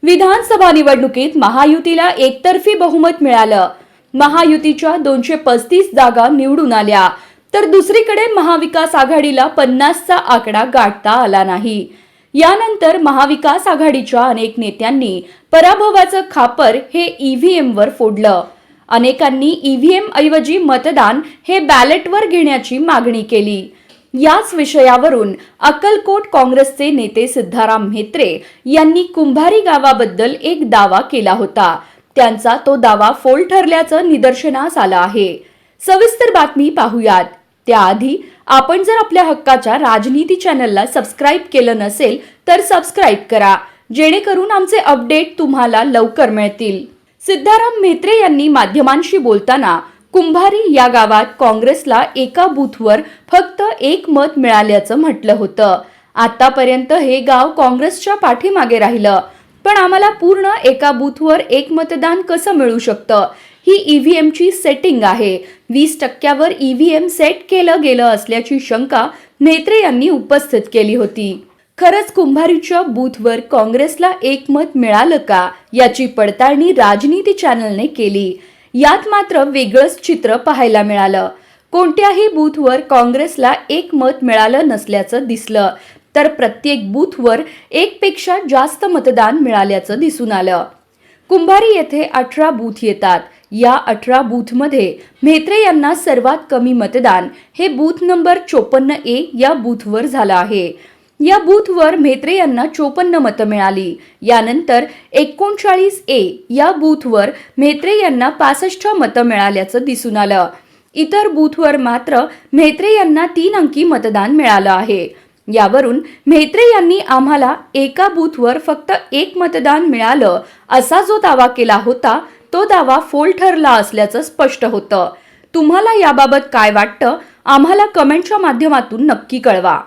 विधानसभा निवडणुकीत महायुतीला एकतर्फी बहुमत मिळालं। महायुतीच्या 235 जागा निवडून आल्या, तर दुसरीकडे महाविकास आघाडीला 50चा आकडा गाठता आला नाही। यानंतर महाविकास आघाडीच्या अनेक नेत्यांनी पराभवाचं खापर हे ईव्हीएम वर फोडलं। अनेकांनी ईव्हीएम ऐवजी मतदान हे बॅलेटवर घेण्याची मागणी केली। याच विषयावरून अक्कलकोट काँग्रेसचे नेते सिद्धाराम म्हेत्रे यांनी कुंभारी गावाबद्दल एक दावा केला होता। त्यांचा तो दावा फोल ठरल्याचं निदर्शनास आलं आहे। सविस्तर बातमी पाहूयात। त्याआधी आपण जर आपल्या हक्काच्या राजनीती चॅनलला सबस्क्राइब केलं नसेल तर सबस्क्राइब करा, जेणेकरून आमचे अपडेट तुम्हाला लवकर मिळतील। सिद्धाराम म्हेत्रे यांनी माध्यमांशी बोलताना कुंभारी या गावात काँग्रेसला एका बूथवर फक्त एक मत मिळाल्याचं म्हटलं होतं। आतापर्यंत हे गाव काँग्रेसच्या पाठीमागे राहिलं, पण आम्हाला पूर्ण एका बूथवर एक मतदान कसं मिळू शकतं? ही ईव्हीएमची सेटिंग आहे। 20% ईव्हीएम सेट केलं गेलं असल्याची शंका म्हेत्रे यांनी उपस्थित केली होती। खरंच कुंभारीच्या बूथवर काँग्रेसला एक मत मिळालं का, याची पडताळणी राजनीती चॅनलने केली। यात मात्र वेगळंच चित्र पाहायला मिळालं। कोणत्याही बूथवर काँग्रेसला एक मत मिळालं नसल्याचं दिसलं, तर प्रत्येक बूथवर एकपेक्षा जास्त मतदान मिळाल्याचं दिसून आलं। कुंभारी येथे 18 बूथ येतात। या 18 बूथमध्ये म्हेत्रे यांना सर्वात कमी मतदान हे बूथ नंबर 54A या बूथवर झालं आहे। या बूथवर म्हेत्रे यांना 54 मतं मिळाली। यानंतर 39A या बूथवर म्हेत्रे यांना 65 मतं मिळाल्याचं दिसून आलं। इतर बूथवर मात्र म्हेत्रे यांना 3 अंकी मतदान मिळालं आहे। यावरून म्हेत्रे यांनी आम्हाला एका बूथवर फक्त एक मतदान मिळालं असा जो दावा केला होता, तो दावा फोल ठरला असल्याचं स्पष्ट होतं। तुम्हाला याबाबत काय वाटतं? आम्हाला कमेंटच्या माध्यमातून नक्की कळवा।